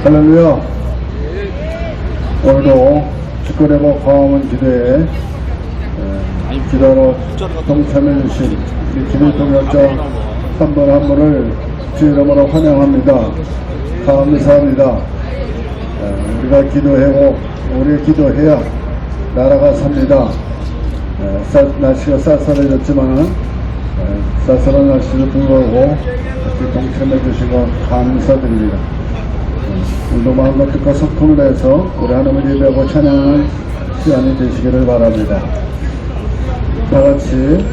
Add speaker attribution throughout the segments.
Speaker 1: 할렐루야. 오늘도 주권회복 광화문 기도에 기도로 동참해 주신 우리 기도 동역자 한 분 한 분을 주 이름으로 환영합니다. 감사합니다. 우리가 기도하고 우리 기도해야 나라가 삽니다. 날씨가 쌀쌀해졌지만은 쌀쌀한 날씨도 불구하고 이렇게 동참해 주신 것 감사드립니다. 오늘도 마음과 뜻과 성품을 내서 우리 하나님을 예배하고 찬양하는 시간이 되시기를 바랍니다. 다같이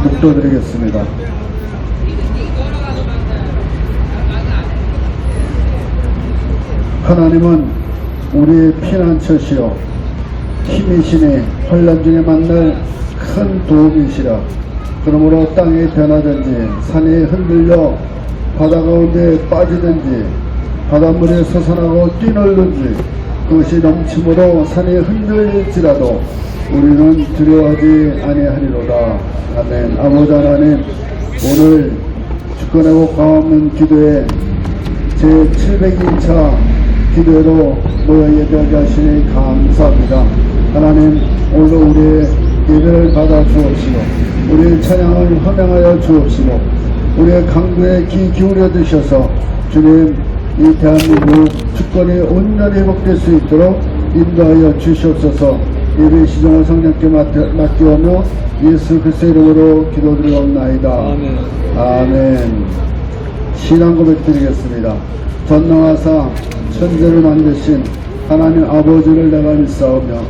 Speaker 1: 묵도드리겠습니다. 하나님은 우리의 피난처시요 힘이시니 환난 중에 만날 큰 도움이시라. 그러므로 땅이 변하든지 산이 흔들려 바다 가운데 빠지든지 바닷물에 솟아나고 뛰놀든지 그것이 넘침으로 산이 흔들릴지라도 우리는 두려워하지 아니하리로다. 아멘. 아버지 하나님, 오늘 주권회복 광화문 기도에 제702차 기도회로 모여 예배하게 하시니 감사합니다. 하나님, 오늘 우리의 예배를 받아 주옵시고 우리의 찬양을 헌행하여 주옵시고 우리의 강구에 귀 기울여 주셔서 주님, 이 대한민국 주권이 온전히 회복될 수 있도록 인도하여 주시옵소서. 예배 시정을 성령께 맡기오며 예수 그리스도의 이름으로 기도드리옵나이다. 아멘. 아멘. 신앙 고백 드리겠습니다. 전능하사 천지를 만드신 하나님 아버지를 내가 믿사오며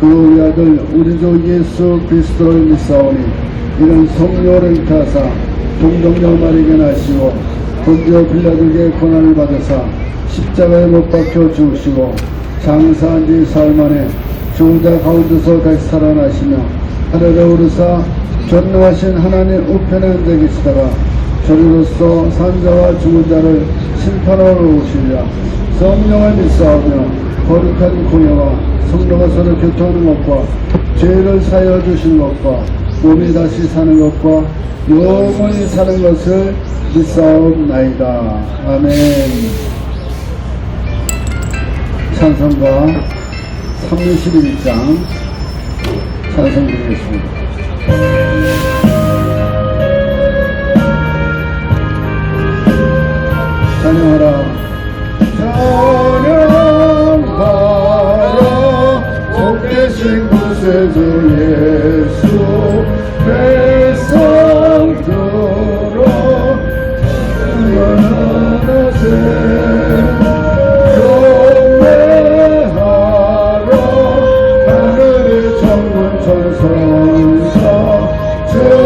Speaker 1: 그 우리 아들 우리 주 예수 그리스도를 믿사오니 이는 성령을 잉태하사 동정녀 마리게 나시고 본디오 빌라도에게 고난을 받으사 십자가에 못 박혀 죽으시고 장사한 지 사흘 만에 죽은 자 가운데서 다시 살아나시며 하늘에 오르사 전능하신 하나님 우편에 앉아 계시다가 저리로서 산자와 죽은 자를 심판하러 오시리라. 성령을 믿사오며 거룩한 공예와 성도가 서로 교통하는 것과 죄를 사하여 주시는 것과 몸이 다시 사는 것과 영원히 사는 것을 믿사옵나이다. 아멘. 찬송가 31장 찬송 드리겠습니다. 찬양하라. 찬양하라. 복되신 구세주 예수 백성 들어 찬양하세.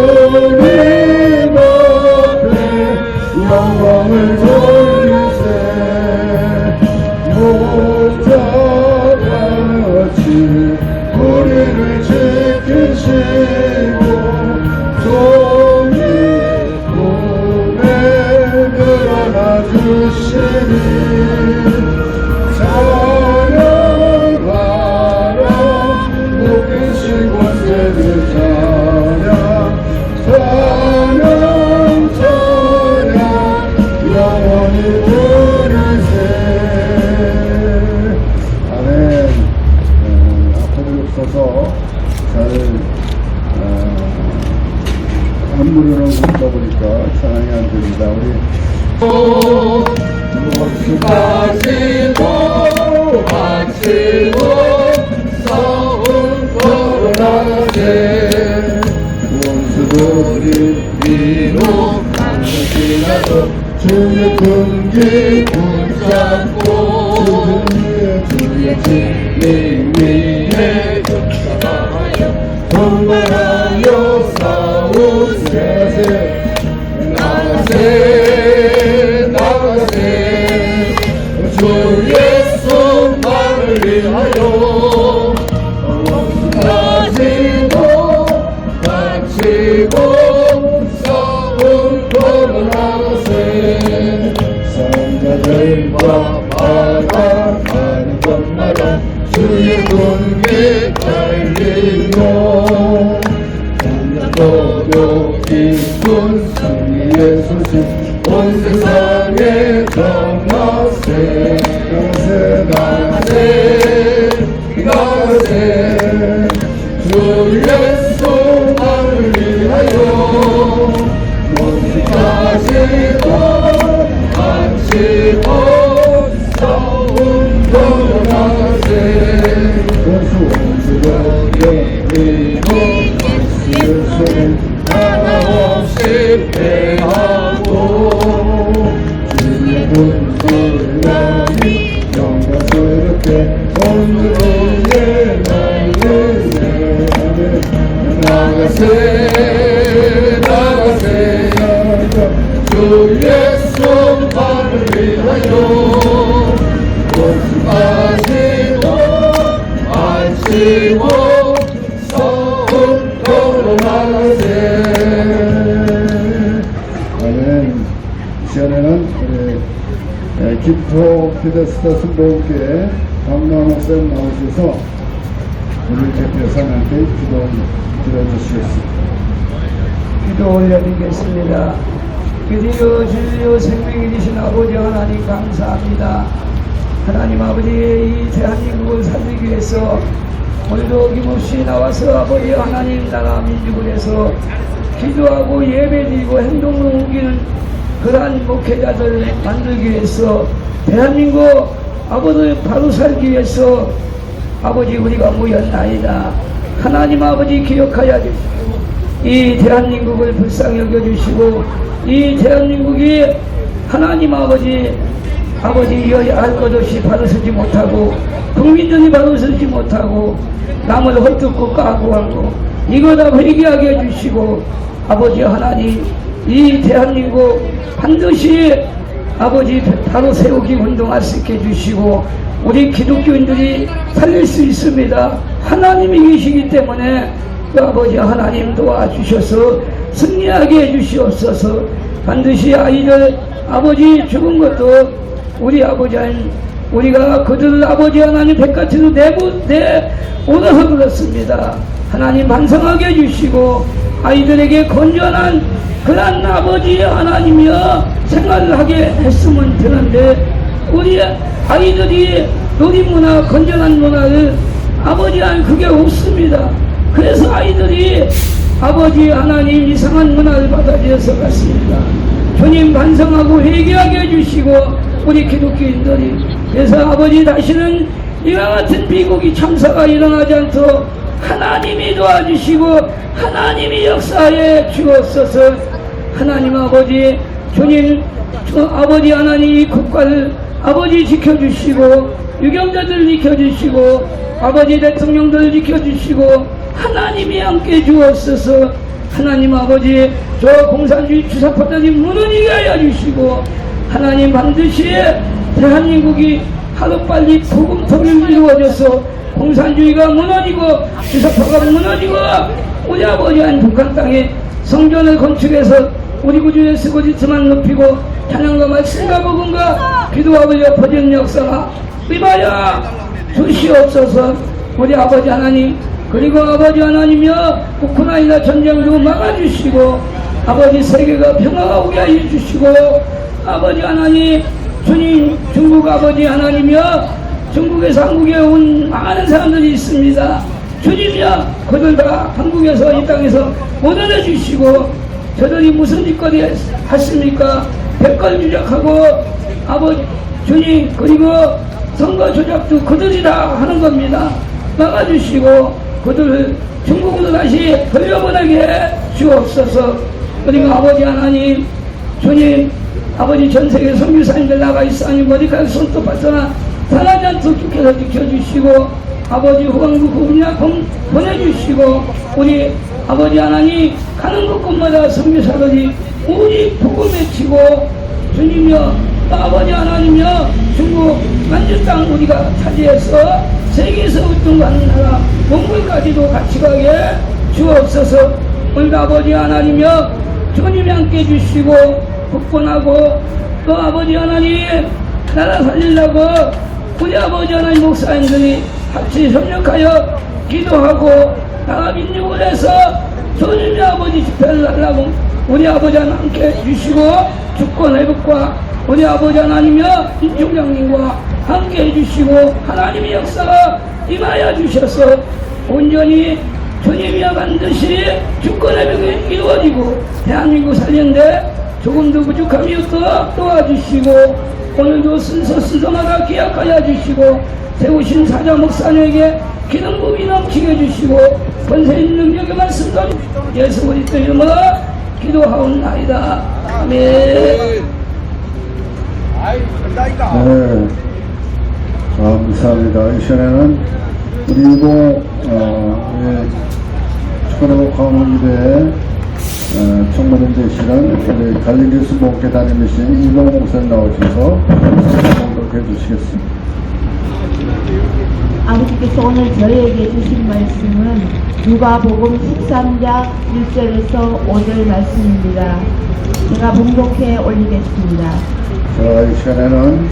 Speaker 1: 주님 앞에 영광을 돌리세. 모자 같이 우리를 지키시고 종이 꿈에 늘어나 주시니 한문으로 묻다 보니까 찬양이 안 됩니다. 우리 마치고 싸운 거라세 원수들이 비록 강력이라도 주의 군기 붙잡고 주의 진리 위에 격상하여 동반하여 싸우세. 나가세 주 예수만을 위하여 다치고 싸움 걸어나가세. 상자들과 바라가는 것마다 주의 군기 달리고 장작도요 기쁜 승리의 소식 온 세상에 그리고 예수는 하나없이 패하고 주의 분들라니 영광스럽게 오늘을 나가세 주 예수 발을 위하여 안시고 서울도로 나가세. 아멘. 이 시간에는 우리 김포 피데스타 순복음교회 박나원 목사님 나오셔서 우리 대표해서 함께 기도 드려주시겠습니다.
Speaker 2: 기도 올려드리겠습니다. 그리요 주요 생명이 되신 아버지 하나님 감사합니다. 하나님 아버지의 이 대한민국을 살리기 위해서 오늘도 어김없이 나와서 아버지 하나님 나라 민족을 해서 기도하고 예배드리고 행동으로 옮기는 그러한 목회자들 만들기 위해서 대한민국 아버지 바로 살기 위해서 아버지 우리가 모였나이다. 하나님 아버지 기억하여 주시고 이 대한민국을 불쌍히 여겨주시고 이 대한민국이 하나님 아버지 이어야 할 것 없이 바로 서지 못하고 국민들이 바로 서지 못하고 남을 헐뜯고 까고 하고 이거 다 회개하게 해주시고 아버지 하나님 이 대한민국 반드시 아버지 바로 세우기 운동할 수 있게 해주시고 우리 기독교인들이 살릴 수 있습니다. 하나님이 계시기 때문에 그 아버지 하나님 도와주셔서 승리하게 해주시옵소서. 반드시 아이들 아버지 죽은 것도 우리 아버지 우리가 그들을 아버지 하나님 백같이로 내오라서 그렇습니다. 하나님 반성하게 해주시고 아이들에게 건전한 그런 아버지 하나님이여 생활을 하게 했으면 되는데 우리 아이들이 놀이문화 건전한 문화를 아버지 하나님 그게 없습니다. 그래서 아이들이 아버지 하나님 이상한 문화를 받아들여서 갔습니다. 주님 반성하고 회개하게 해주시고 우리 기독교인들이 그래서 아버지 다시는 이와 같은 비극이 참사가 일어나지 않도록 하나님이 도와주시고 하나님이 역사에 주옵소서. 하나님 아버지 주님 아버지 하나님 이 국가를 아버지 지켜주시고 유경자들을 지켜주시고 아버지 대통령들을 지켜주시고 하나님이 함께 주옵소서. 하나님 아버지 저 공산주의 주사파들이 무너지게 하여 주시고 하나님 반드시 대한민국이 하루빨리 복음통일이 이루어져서 공산주의가 무너지고 주사파가 무너지고 우리 아버지 한 북한 땅에 성전을 건축해서 우리 구주의 스고지트만 높이고 찬양과 말씀과 복음과 기도와 올려 퍼지는 역사가 임하여 주시옵소서. 우리 아버지 하나님 그리고 아버지 하나님이여 우크라이나 전쟁도 막아주시고 아버지 세계가 평화가 오게 해주시고 아버지 하나님 주님 중국 아버지 하나님이여 중국에서 한국에 온 많은 사람들이 있습니다. 주님이여 그들 다 한국에서 이 땅에서 모면해 주시고 저들이 무슨 짓거리 하십니까? 백걸 주작하고 아버지 주님 그리고 선거 조작도 그들이 다 하는 겁니다. 막아주시고 그들을 중국으로 다시 돌려보내게 주옵소서. 그리고 아버지 하나님 주님 아버지 전세계 선교사님들 나가 있사니 어디까지 손톱 받거나 상하지 않도록 주께서 지켜주시고 아버지 후방부 후분야금 보내주시고 우리 아버지 하나님 가는 곳곳마다 선교사들이 우리 복음 외치고 주님이여 아버지 하나님이여 중국 만주 땅 우리가 차지해서 세계에서 우등하는 나라 몽골까지도 같이 가게 주옵소서. 우리 아버지 하나님이여 주님이 함께 해주시고 국권하고 또 아버지 하나님 나라 살리려고 우리 아버지 하나님 목사님들이 같이 협력하여 기도하고 나라 민족을 해서 주님의 아버지 집회를 하려고 우리 아버지 하나님 함께 해주시고 주권 회복과 우리 아버지 하나님이여 인총장님과 함께 해주시고 하나님의 역사가 임하여 주셔서 온전히 주님이여 반드시 주권 회복이 이루어지고 대한민국 살리는데 조금도 부족함이 없도록 도와주시고 오늘도 순서마다 기약하여 주시고 세우신 사자 목사님에게 기름 부이 넘치게 해주시고 권세 있는 능력의 말씀과 예수 그리스도 이름으로 기도하옵나이다. 아멘.
Speaker 1: 네, 감사합니다. 이 시간에는 우리 이동 축구대국 광원교회 총무님 되시는 우리 갈리기수 목회 담임이신 이동 목사님 나오셔서 공독해 주시겠습니다.
Speaker 3: 아버지께서 오늘 저희에게 주신 말씀은 누가복음 13장 1절에서 5절 말씀입니다. 제가 봉독해 올리겠습니다.
Speaker 1: 자, 이 시간에는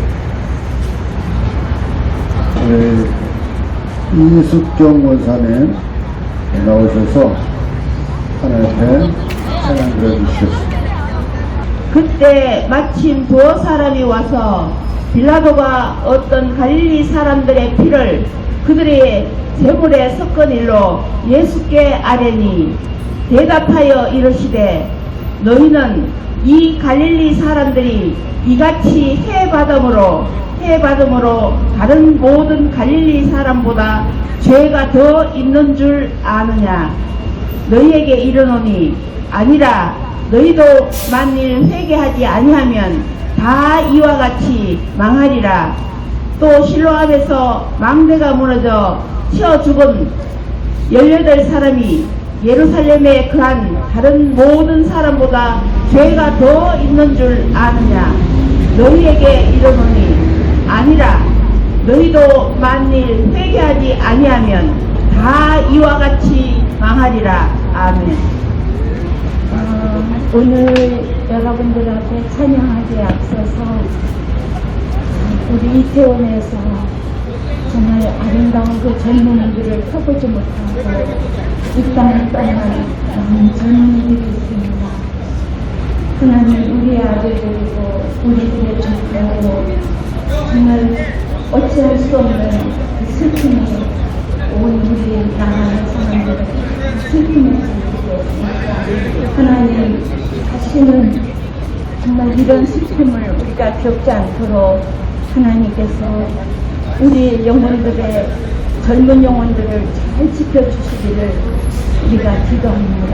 Speaker 1: 우리 이숙경 원사님 나오셔서 하나님 앞에 찬양 드려주시겠습니다.
Speaker 3: 그때 마침 두어 사람이 와서 빌라도가 어떤 갈릴리 사람들의 피를 그들의 제물에 섞은 일로 예수께 아뢰니 대답하여 이르시되 너희는 이 갈릴리 사람들이 이같이 해받음으로 다른 모든 갈릴리 사람보다 죄가 더 있는 줄 아느냐. 너희에게 이르노니 아니라 너희도 만일 회개하지 아니하면 다 이와 같이 망하리라. 또 실로 앞에서 망대가 무너져 치어 죽은 18사람이 예루살렘에 그한 다른 모든 사람보다 죄가 더 있는 줄 아느냐. 너희에게 이르노니 아니라 너희도 만일 회개하지 아니하면 다 이와 같이 망하리라. 아멘.
Speaker 4: 오늘 여러분들 앞에 찬양하기에 앞서서 우리 이태원에서 정말 아름다운 그 젊은이들을 펴보지 못하고 이 땅을 떠난 많은 젊은이들이 있습니다. 하나님 우리의 아들들이고 우리들의 조카고 정말 어찌할 수 없는 그 슬픔이 온 우리 나라의 사람들을 슬픔을 느끼고 있습니다. 하나님 다시는 정말 이런 슬픔을 우리가 겪지 않도록 하나님께서 우리 영혼들의 젊은 영혼들을 잘 지켜주시기를 우리가 기도합니다.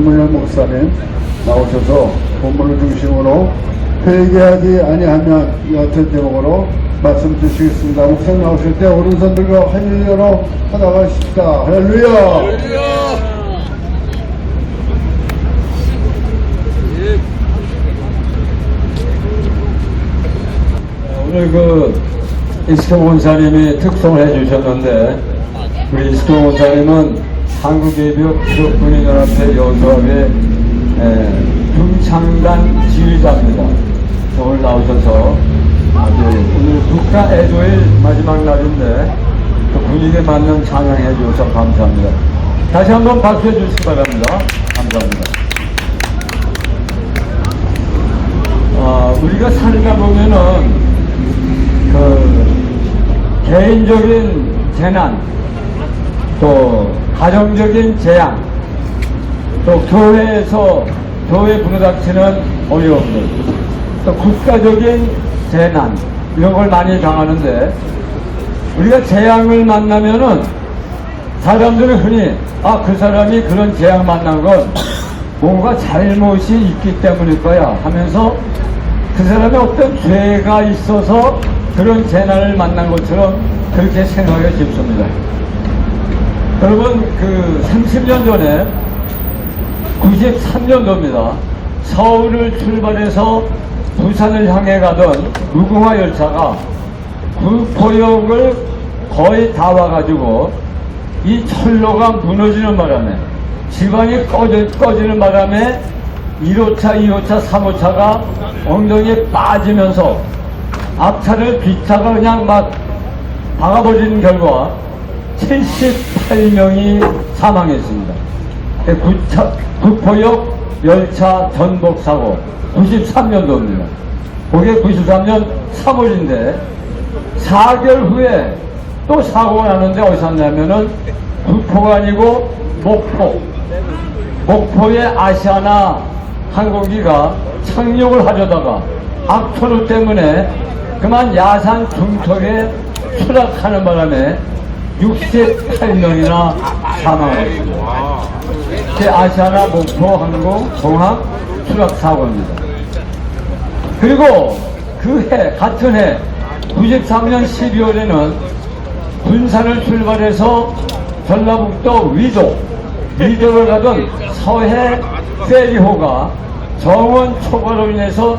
Speaker 1: 김문현 목사님 나오셔서 본문을 중심으로 회개하지 아니하면 이 같은 제목으로 말씀 주시겠습니다. 목사님 나오실 때 오른손 들고 할렐루야로 하나가십시다. 할렐루야.
Speaker 5: 오늘 이스케 원사님이 특송을 해주셨는데, 우리 이스케 원사님은 한국예비역 군인연합회 여수합의 중창단 지휘자입니다. 오늘 나오셔서 아주 오늘 국가 애도일 마지막 날인데 그 분위기에 맞는 찬양해 주셔서 감사합니다. 다시 한번 박수해 주시기 바랍니다. 감사합니다. 우리가 살다 보면은 개인적인 재난, 또 가정적인 재앙, 또 교회에 부딪히는 어려움들, 또 국가적인 재난, 이런 걸 많이 당하는데, 우리가 재앙을 만나면은 사람들은 흔히 그 사람이 그런 재앙 만난 건 뭔가 잘못이 있기 때문일 거야 하면서 그 사람의 어떤 죄가 있어서 그런 재난을 만난 것처럼 그렇게 생각해 싶습니다. 여러분, 30년 전에 93년도입니다. 서울을 출발해서 부산을 향해 가던 무궁화 열차가 구포역을 거의 다 와가지고 이 철로가 무너지는 바람에, 집안이 꺼지는 바람에 1호차, 2호차, 3호차가 엉덩이에 빠지면서 앞차를 뒷차가 그냥 막 박아버리는 결과 78명이 사망했습니다. 구포역 열차 전복 사고 93년도입니다. 그게 93년 3월인데 4개월 후에 또 사고가 나는데 어디서 났냐면은 구포가 아니고 목포의 아시아나 항공기가 착륙을 하려다가 악천후 때문에 그만 야산 중턱에 추락하는 바람에 68명이나 사망했습니다. 아시아나 목포 항공 공항 추락 사고입니다. 그리고 같은 해 93년 12월에는 군산을 출발해서 전라북도 위도를 가던 서해 페리호가 정원 초과로 인해서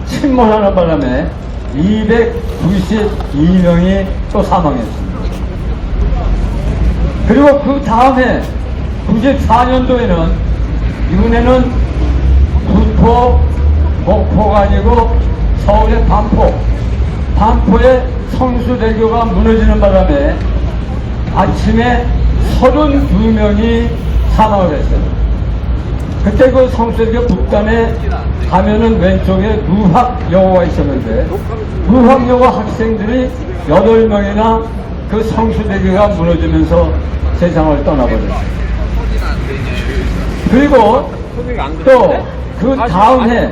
Speaker 5: 침몰하는 바람에 292명이 또 사망했습니다. 그리고 그 다음에 94년도에는 이번에는 목포가 아니고 서울의 반포의 성수대교가 무너지는 바람에 아침에 32명이 사망을 했어요. 그때 그 성수대교 북단에 가면은 왼쪽에 무학여고가 있었는데 무학여고 학생들이 8명이나 그 성수대교가 무너지면서 세상을 떠나버렸어요. 그리고 또 그 다음 해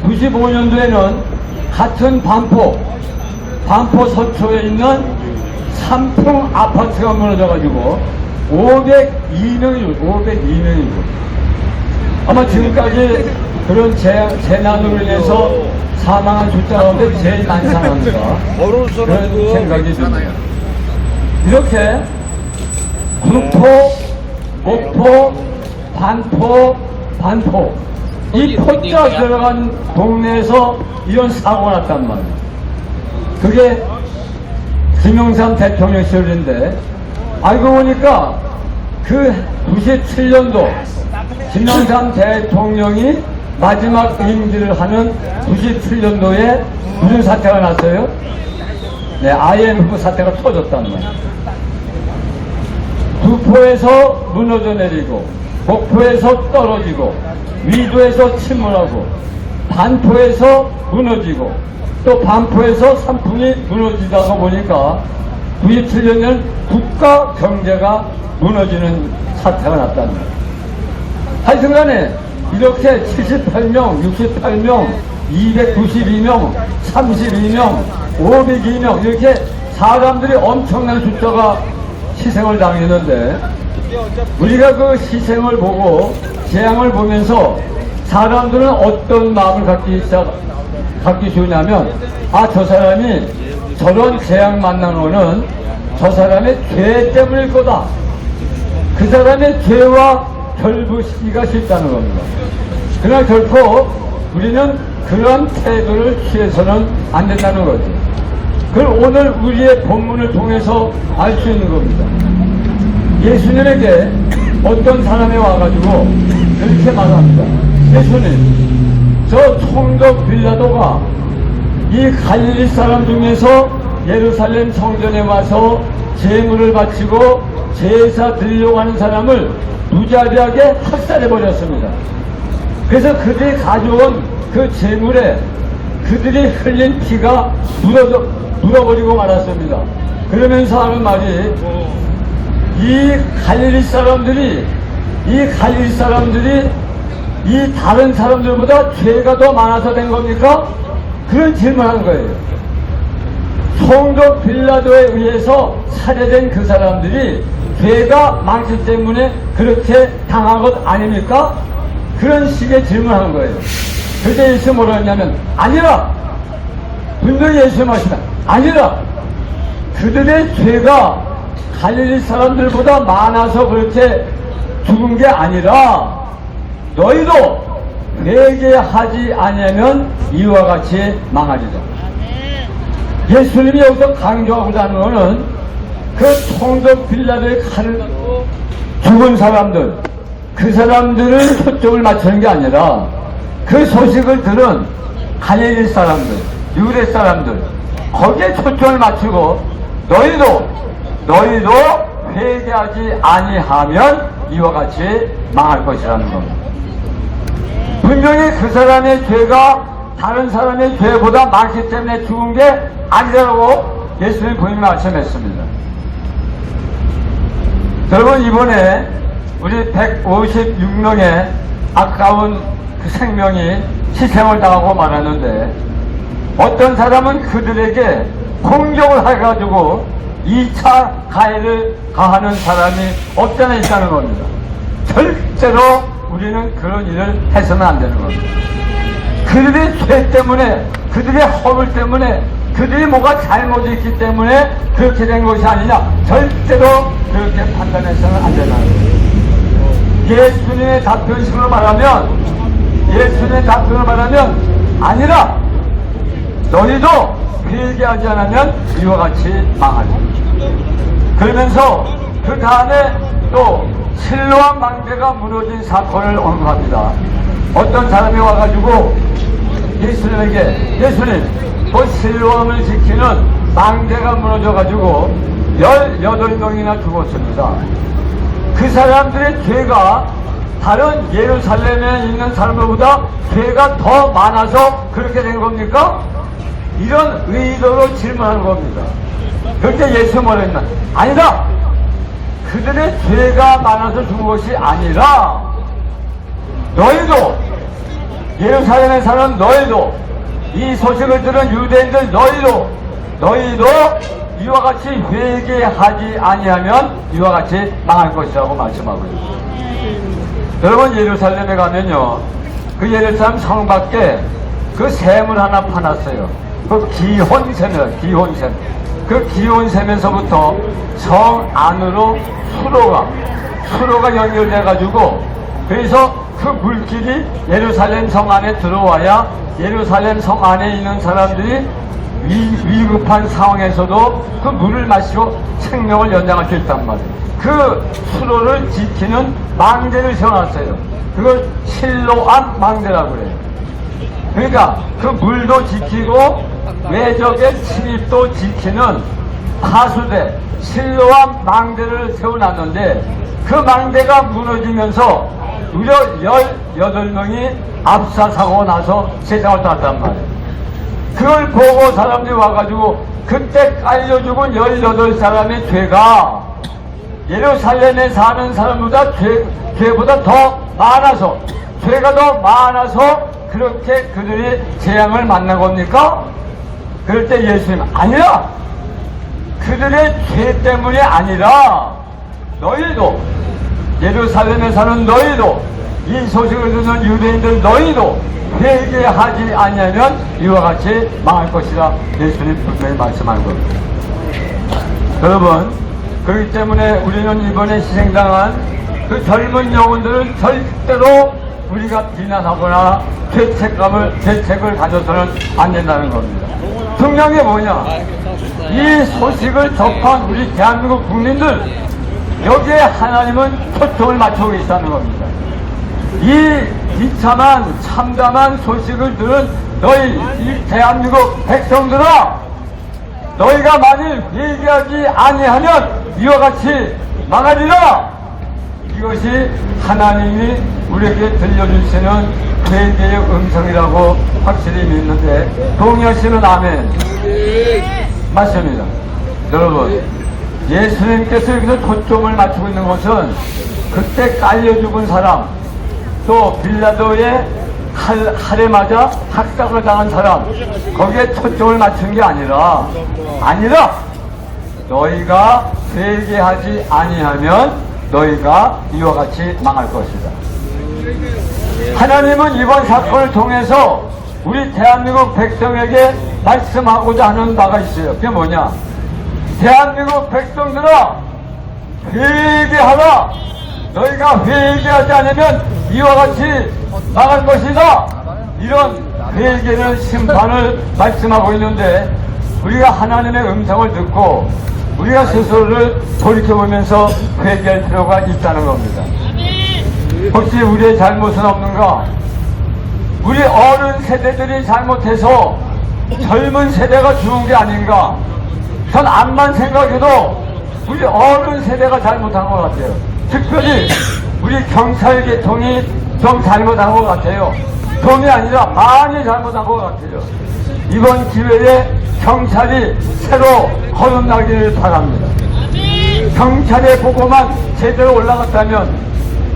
Speaker 5: 95년도에는 같은 반포 서초에 있는 삼풍 아파트가 무너져가지고 502명이죠. 아마 지금까지 그런 재난으로 인해서 사망한 숫자 가운데 제일 많지 않았는가 그런 생각이 듭니다. 이렇게 구포, 목포, 반포 이 포자 들어간 동네에서 이런 사고가 났단 말이에요. 그게 김영삼 대통령 시절인데 알고 보니까 그 97년도 김영삼 대통령이 마지막 임기를 하는 97년도에 무슨 사태가 났어요? 네, IMF 사태가 터졌단 말이에요. 구포에서 무너져 내리고 목포에서 떨어지고 위도에서 침몰하고 반포에서 무너지고 또 반포에서 산풍이 무너지다가 보니까 97년에는 국가 경제가 무너지는 사태가 났답니다. 하여튼간에 이렇게 78명, 68명, 292명, 32명, 502명 이렇게 사람들이 엄청난 숫자가 희생을 당했는데 우리가 그 희생을 보고 재앙을 보면서 사람들은 어떤 마음을 갖기 좋냐면, 아, 저 사람이 저런 재앙 만난 거는 저 사람의 죄 때문일 거다. 그 사람의 죄와 결부시키기가 쉽다는 겁니다. 그러나 결코 우리는 그런 태도를 취해서는 안 된다는 거죠. 그걸 오늘 우리의 본문을 통해서 알 수 있는 겁니다. 예수님에게 어떤 사람이 와가지고 이렇게 말합니다. 예수님, 저 총독 빌라도가 이 갈릴리 사람 중에서 예루살렘 성전에 와서 제물을 바치고 제사 드리려고 하는 사람을 무자비하게 학살해 버렸습니다. 그래서 그들이 가져온 그 제물에 그들이 흘린 피가 묻어버리고 말았습니다. 그러면서 하는 말이, 이 갈릴리 사람들이 이 다른 사람들보다 죄가 더 많아서 된 겁니까? 그런 질문하는 거예요. 총독 빌라도에 의해서 살해된 그 사람들이 죄가 많기 때문에 그렇게 당한 것 아닙니까? 그런 식의 질문하는 거예요. 그때 예수 뭐라 했냐면, 아니라! 분명히 예수 말씀하시다. 아니라! 그들의 죄가 갈릴리 사람들보다 많아서 그렇게 죽은 게 아니라, 너희도 회개하지 아니하면 이와 같이 망하리라. 예수님이 여기서 강조하고자 하는 것은 그 총독 빌라도의 칼을 죽은 사람들, 그 사람들을 초점을 맞추는 게 아니라 그 소식을 들은 갈릴리 사람들, 유대 사람들, 거기에 초점을 맞추고 너희도 회개하지 아니하면 이와 같이 망할 것이라는 겁니다. 분명히 그 사람의 죄가 다른 사람의 죄보다 많기 때문에 죽은 게 아니라고 예수님이 분명히 말씀했습니다. 여러분, 이번에 우리 156명의 아까운 그 생명이 희생을 당하고 말았는데, 어떤 사람은 그들에게 공격을 해가지고 2차 가해를 가하는 사람이 없잖아 있다는 겁니다. 절대로 우리는 그런 일을 해서는 안 되는 겁니다. 그들의 죄 때문에, 그들의 허물 때문에, 그들이 뭐가 잘못했기 때문에 그렇게 된 것이 아니냐, 절대로 그렇게 판단해서는 안 된다는 거예요. 예수님의 답변식으로 말하면, 아니라 너희도 회개하지 않으면 이와 같이 망하리. 그러면서 그 다음에 또 실로암 망대가 무너진 사건을 언급합니다. 어떤 사람이 와가지고 예수님에게, 예수님, 그 실로암을 지키는 망대가 무너져가지고 18명이나 죽었습니다. 그 사람들의 죄가 다른 예루살렘에 있는 사람들보다 죄가 더 많아서 그렇게 된 겁니까? 이런 의도로 질문하는 겁니다. 그때 예수 뭐라 했나? 아니다! 그들의 죄가 많아서 죽은 것이 아니라, 너희도, 예루살렘에 사는 너희도, 이 소식을 들은 유대인들 너희도 이와 같이 회개하지 아니하면 이와 같이 망할 것이라고 말씀하고 있습니다. 여러분, 예루살렘에 가면요, 그 예루살렘 성 밖에 그 샘을 하나 파놨어요. 그 기혼샘이에요, 기혼샘. 그 기혼샘에서부터 성 안으로 수로가 연결돼가지고, 그래서 그 물길이 예루살렘 성 안에 들어와야 예루살렘 성 안에 있는 사람들이 위급한 상황에서도 그 물을 마시고 생명을 연장할 수 있단 말이에요. 그 수로를 지키는 망대를 세워놨어요. 그걸 실로암 망대라고 그래요. 그러니까 그 물도 지키고 외적의 침입도 지키는 파수대 실로암 망대를 세워놨는데, 그 망대가 무너지면서 무려 18명이 압사사고 나서 세상을 떠났단 말이에요. 그걸 보고 사람들이 와가지고 그때 깔려 죽은 18사람의 죄가 예루살렘에 사는 사람보다 죄보다 더 많아서, 죄가 더 많아서 그렇게 그들이 재앙을 만난 겁니까? 그럴 때 예수님, 아니라! 그들의 죄 때문이 아니라 너희도 예루살렘에 사는 너희도, 이 소식을 듣는 유대인들 너희도 회개하지 않으면 이와 같이 망할 것이라 예수님 분명히 말씀한 겁니다. 여러분, 그렇기 때문에 우리는 이번에 희생당한 그 젊은 영혼들을 절대로 우리가 비난하거나 죄책을 가져서는 안 된다는 겁니다. 중요한 게 뭐냐? 이 소식을 접한 우리 대한민국 국민들, 여기에 하나님은 초점을 맞추고 있다는 겁니다. 이 비참한 참담한 소식을 들은 너희 이 대한민국 백성들아, 너희가 만일 회개하지 아니하면 이와 같이 망하리라. 이것이 하나님이 우리에게 들려주시는 회개의 음성이라고 확실히 믿는데, 동의하시는 아멘. 맞습니다. 여러분, 예수님께서 여기서 초점을 맞추고 있는 것은 그때 깔려 죽은 사람, 또 빌라도의 칼에 맞아 학살을 당한 사람, 거기에 초점을 맞춘 게 아니라 너희가 회개하지 아니하면 너희가 이와 같이 망할 것이다. 하나님은 이번 사건을 통해서 우리 대한민국 백성에게 말씀하고자 하는 바가 있어요. 그게 뭐냐? 대한민국 백성들아, 회개하라. 너희가 회개하지 않으면 이와 같이 망할 것이다. 이런 회개는 심판을 말씀하고 있는데, 우리가 하나님의 음성을 듣고 우리가 스스로를 돌이켜보면서 회개할 필요가 있다는 겁니다. 혹시 우리의 잘못은 없는가? 우리 어른 세대들이 잘못해서 젊은 세대가 죽은 게 아닌가? 전 암만 생각해도 우리 어른 세대가 잘못한 것 같아요. 특별히 우리 경찰 계통이 좀 잘못한 것 같아요. 좀이 아니라 많이 잘못한 것 같아요. 이번 기회에 경찰이 새로 거듭나기를 바랍니다. 경찰의 보고만 제대로 올라갔다면,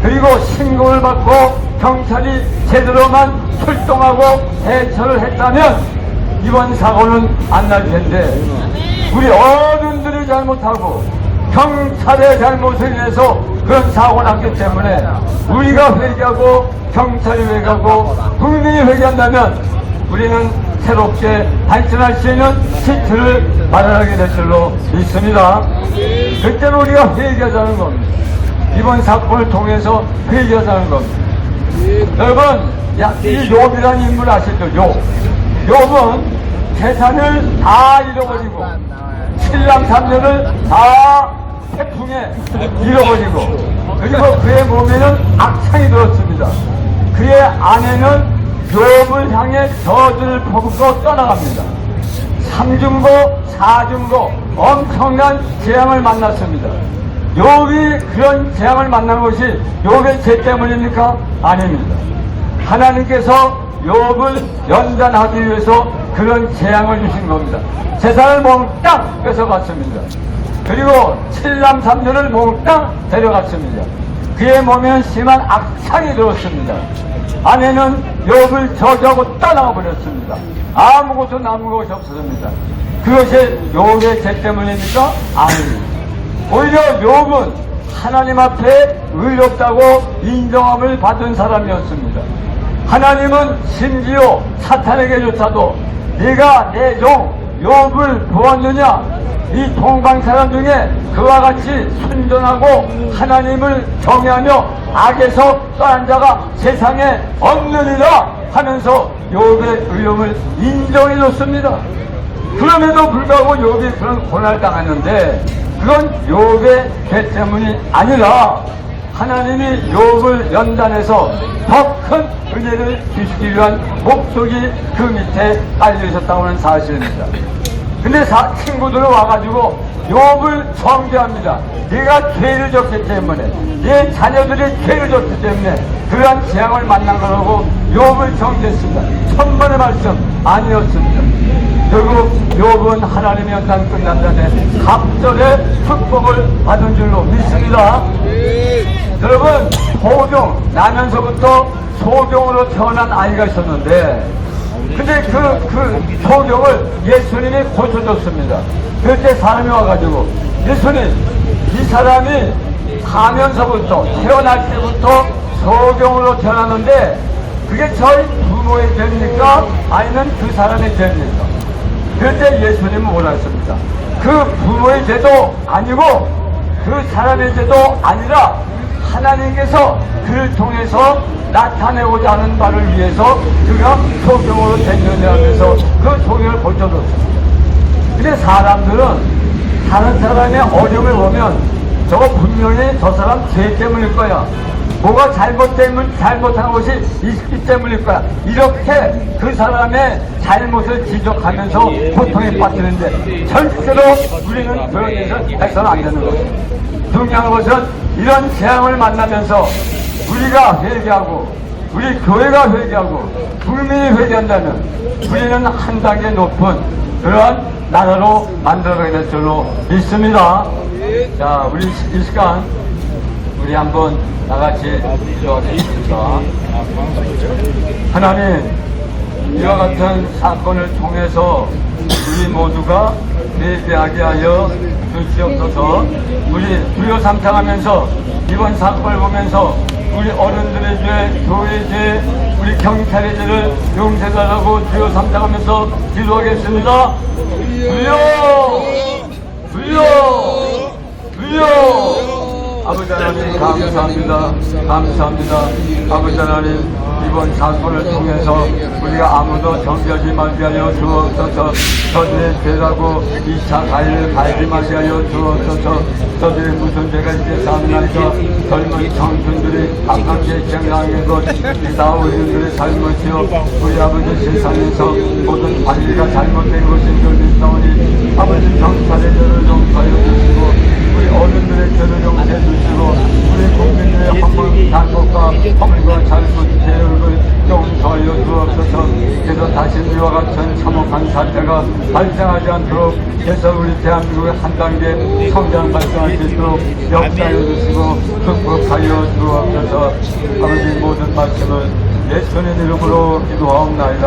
Speaker 5: 그리고 신고를 받고 경찰이 제대로만 출동하고 대처를 했다면 이번 사고는 안 날 텐데, 우리 어른들이 잘못하고 경찰의 잘못을 인해서 그런 사고가 났기 때문에 우리가 회개하고 경찰이 회개하고 국민이 회개한다면 우리는 새롭게 발전할 수 있는 시트를 마련하게 될 줄로 믿습니다. 그때는 우리가 회개하자는 겁니다. 이번 사건을 통해서 회개하자는 겁니다. 여러분, 이 욥이라는 인물 아시죠? 욥은 재산을 다 잃어버리고 7남 3녀를 다 태풍에 잃어버리고, 그리고 그의 몸에는 악창이 들었습니다. 그의 아내는 욥을 향해 저주를 퍼붓고 떠나갑니다. 3중고 4중고 엄청난 재앙을 만났습니다. 욥이 그런 재앙을 만난 것이 욥의 죄 때문입니까? 아닙니다. 하나님께서 욥을 연단하기 위해서 그런 재앙을 주신 겁니다. 재산을 몽땅 뺏어갔습니다. 그리고 7남 3녀를 몽땅 데려갔습니다. 그의 몸에는 심한 악창이 들었습니다. 아내는 욥을 저주하고 떠나가 버렸습니다. 아무것도 남은 것이 없었습니다. 그것이 욥의 죄 때문입니까? 아닙니다. 오히려 욥은 하나님 앞에 의롭다고 인정함을 받은 사람이었습니다. 하나님은 심지어 사탄에게조차도 네가 내 종 욥을 보았느냐? 이 동방 사람 중에 그와 같이 순전하고 하나님을 경외하며 악에서 떠난 자가 세상에 없느니라 하면서 욥의 의로움을 인정해줬습니다. 그럼에도 불구하고 욥이 그런 고난을 당했는데, 그건 욥의 죄 때문이 아니라 하나님이 욥을 연단해서 더 큰 은혜를 주시기 위한 목적이 그 밑에 깔려 있었다고 하는 사실입니다. 근데 친구들은 와가지고 욥을 정죄합니다. 네가 죄를 졌기 때문에, 네 자녀들이 죄를 졌기 때문에 그러한 재앙을 만난 거라고 욥을 정죄했습니다. 천번의 말씀 아니었습니다. 결국 욥은 하나님의 연단 끝난 다음에 갑절의 축복을 받은 줄로 믿습니다. 여러분, 나면서부터 소경으로 태어난 아이가 있었는데, 근데 그 소경을 예수님이 고쳐줬습니다. 그때 사람이 와가지고, 예수님, 이 사람이 하면서부터 태어날 때부터 소경으로 태어났는데 그게 저희 부모의 죄입니까? 아니면 그 사람의 죄입니까? 그때 예수님은 뭐라 했습니까? 그 부모의 죄도 아니고 그 사람의 죄도 아니라 하나님께서 그를 통해서 나타내고자 하는 바를 위해서 그가 소경으로 대면하면서 그 소경을 고쳐줬습니다. 근데 사람들은 다른 사람의 어려움을 보면 저거 분명히 저 사람 죄 때문일 거야. 뭐가 잘못한 것이 있기 때문일 거야. 이렇게 그 사람의 잘못을 지적하면서 고통에 빠지는데 절대로 우리는 그런 일을 해서는 안 되는 것이죠. 중요한 것은 이런 재앙을 만나면서 우리가 회개하고 우리 교회가 회개하고 국민이 회개한다면 우리는 한 단계 높은 그러한 나라로 만들어가게 될 줄로 믿습니다. 자, 우리 이 시간 우리 한번 나같이 기도하겠습니다. 하나님, 이와 같은 사건을 통해서 우리 모두가 회개하게 하여 주시옵소서. 우리 주여 삼창하면서 이번 사건을 보면서 우리 어른들의 죄, 교회의 죄, 우리 경찰의 죄를 용서해달라고 주여 삼창하면서 기도하겠습니다. 주여! 주여! 주여! 아버지 하나님 감사합니다. 감사합니다. 아버지 하나님 이번 사건을 통해서 우리가 아무도 정죄하지 말게 하여 주옵소서. 저들의 죄라고 2차 가해를 가하지 말게 하여 주옵소서. 저들의 무슨 죄가 이제 쌓나이까 젊은 청춘들이 아깝게 생각하는 것 다 우리들의 잘못이요 우리 아버지 세상에서 모든 관리가 잘못된 것인 줄 믿사오니 아버지 경찰의 죄를 용서하여 주시고 우리 어른들의 죄를 용서해 주시고 우리 국민들의 헌물 단속과 허물과 잘못 죄를 용서하여 주옵소서. 그래서 다시 이와 같은 참혹한 사태가 발생하지 않도록 그래서 우리 대한민국의 한 단계 성장 발생할 수 있도록 역사해 주시고 극복하여 주옵소서. 아버지 모든 말씀을 예수님 이름으로 기도하옵나이다.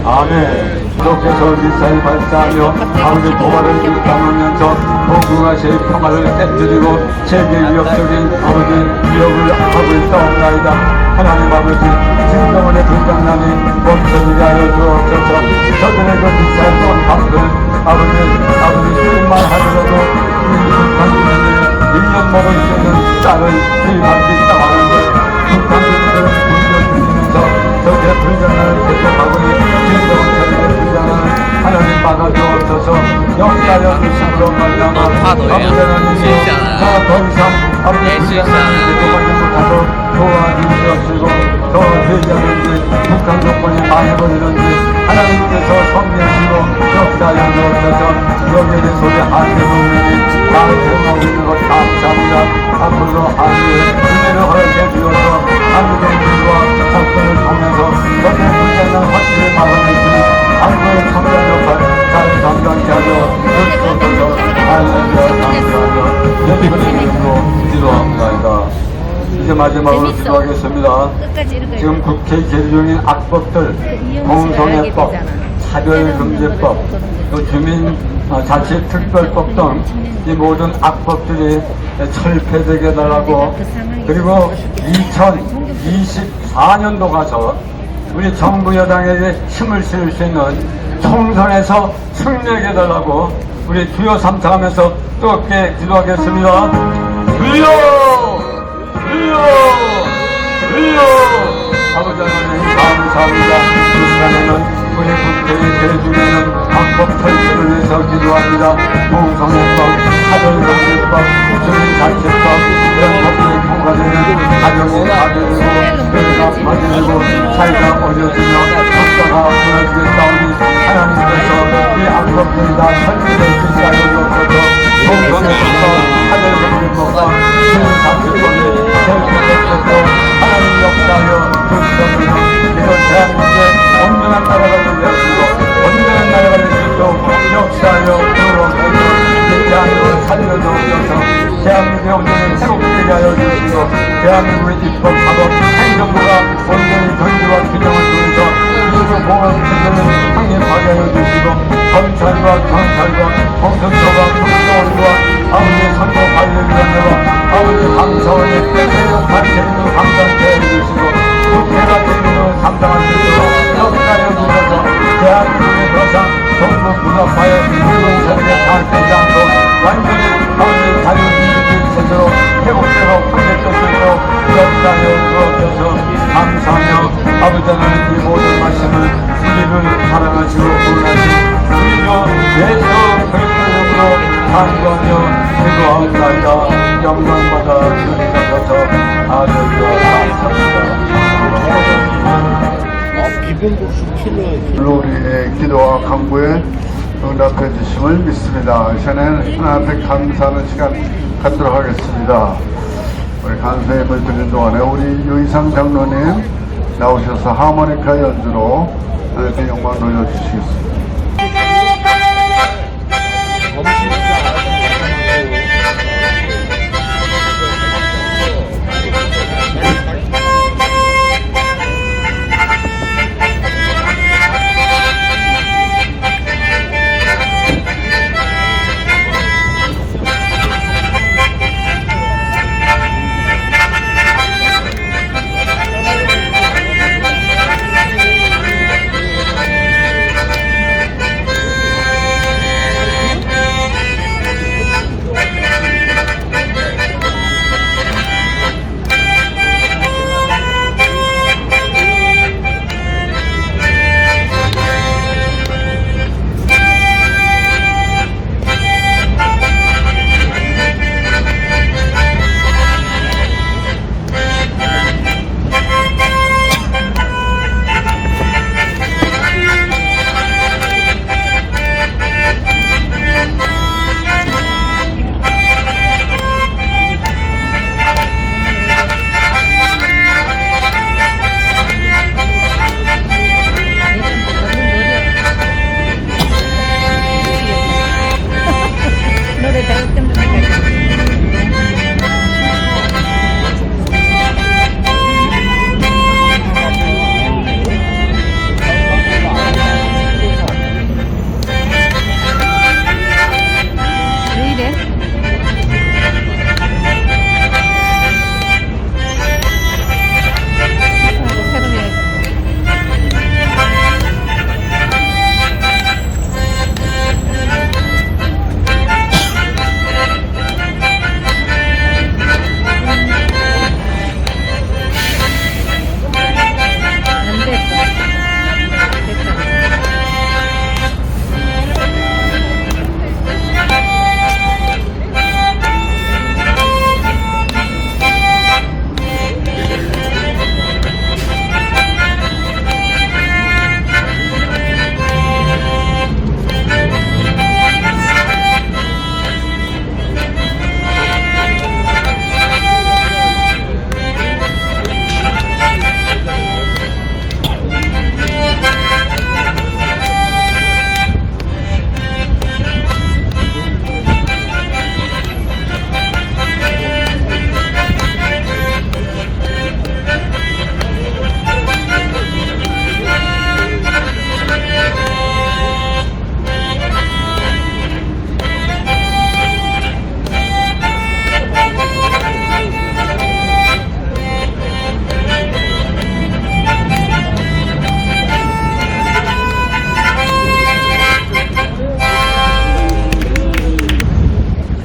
Speaker 5: 아멘. 주께서 미사일 발사하며 아버지 도발을 일으키면서 공중하시의 평화를 깨뜨리고 세계 위협적인 아버지 위협을 하고 있사옵나이다. 하나님 아버지 진정원의 불장난이 멈춰지게 하여 주옵소서. 저들의 그 미사일 방들 아버지 수입만 하더라도 우리 북한 주민들이 1년 먹을 수 있는 쌀을 수입할 수 있다고 하는데 북한 주민들은 굶겨주시면서 저들의 불장난을 계속하고 있는 진정원의 불장난을 하나님 받아주옵소서. 역사여 주심으로 말미암아 아버지 하나님께서 더 이상 아버지 불장난을 계속하지 못하도록 도와주시옵시고 더 회자든지 북한 정권이 망해버리든지 하나님께서 섭리하시고 역사여 주옵소서. 여기에 대해서 우리 한국 국민이 다 행하고 있는 것 감사합니다. 앞으로 한국의 은혜를 허락해 주셔서 한국 정부와 사건을 통해서 너의 불장난 확실히 막아내시니 한국의 성장 역할 잘 감당케 하여 주시옵소서. 하나님께 감사하며 예수님 이름으로 기도합니다. 이제 마지막으로 기도하겠습니다. 지금 국회 제일 중인 악법들, 공성애법, 차별금지법, 또 주민자치특별법 등 이 모든 악법들이 철폐되게 해달라고 그리고 2024년도 가서 우리 정부 여당에게 힘을 실을 수 있는 총선에서 승리하게 해달라고 우리 주여 삼창하면서 뜨겁게 기도하겠습니다. 주여! 주여! 주여! 아버지 하나님 감사합니다. 이 시간에는 우리 국회의 대중에는 악법 철폐를 위해서 기도합니다. 공성애법, 차별금지법, 주민자치법 이런 법들이 통과되는 가정이 가져지고 교회가 파괴되고 사회가 어려지며 국가가 무너지겠사오니 하나님께서 이 악법들이 다 철폐될 수 있게 하여 주옵소서. 공성애법과 차별금지법과 주민자치법이 철폐됐고 하나님 역사하여 주옵소서. 이런 대한민국의 온전한 나라가 되게 하시고 온전한 나라가 되게 하시고 역사하여 주옵소서. 이 대한민국을 살려주옵소서. 대한민국의 온전히 회복되게 하여 주시고 대한민국의 입법, 사법, 행정부가 온전히 정의와 균형을 통해서 민주 공화국제도를 확립하게 하여 주시고 검찰과 경찰과 공수처가 국정원과 아버지 선거 관리위원회와 아버지 감사하여 영광받아 주님께서 아들과 감사합니다.
Speaker 1: 우리의 기도와 간구에 응답해 주심을 믿습니다. 이제는 하나 앞에 감사하는 시간 갖도록 하겠습니다. 우리 간수임을 드리는 동안에 우리 유이상 장로님 나오셔서 하모니카 연주로 하나님께 영광 돌려주시겠습니다.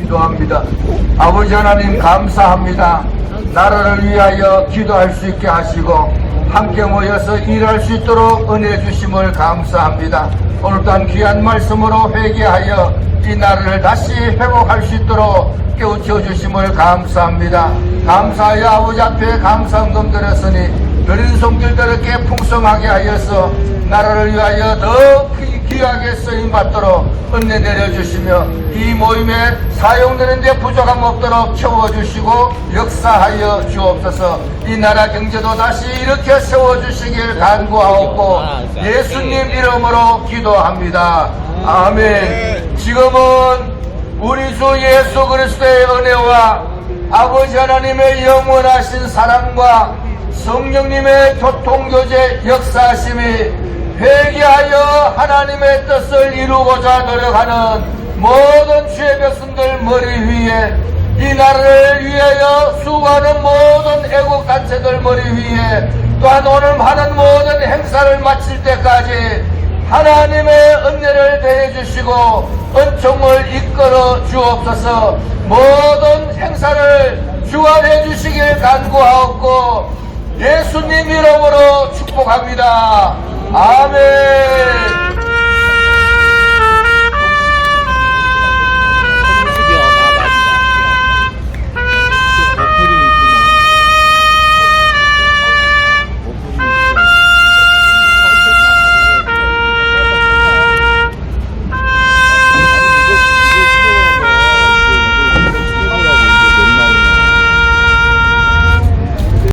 Speaker 5: 기도합니다. 아버지 하나님 감사합니다. 나라를 위하여 기도할 수 있게 하시고 함께 모여서 일할 수 있도록 은혜 주심을 감사합니다. 오늘 또한 귀한 말씀으로 회개하여 이 나라를 다시 회복할 수 있도록 깨우쳐 주심을 감사합니다. 감사하여 아버지 앞에 감사헌금 드렸으니 느린 손길들에게 풍성하게 하여서 나라를 위하여 더 귀하게 쓰임받도록 은혜 내려주시며 이 모임에 사용되는 데 부족함 없도록 채워주시고 역사하여 주옵소서. 이 나라 경제도 다시 이렇게 세워주시길 간구하옵고 예수님 이름으로 기도합니다. 아멘. 지금은 우리 주 예수 그리스도의 은혜와 아버지 하나님의 영원하신 사랑과 성령님의 교통교제 역사하심이 회개하여 하나님의 뜻을 이루고자 노력하는 모든 주의 백성들 머리 위에 이 나라를 위하여 수고하는 모든 애국단체들 머리 위에 또한 오늘 하는 모든 행사를 마칠 때까지 하나님의 은혜를 대해주시고 은총을 이끌어 주옵소서. 모든 행사를 주관해 주시길 간구하옵고 예수님 이름으로 축복합니다. 아멘.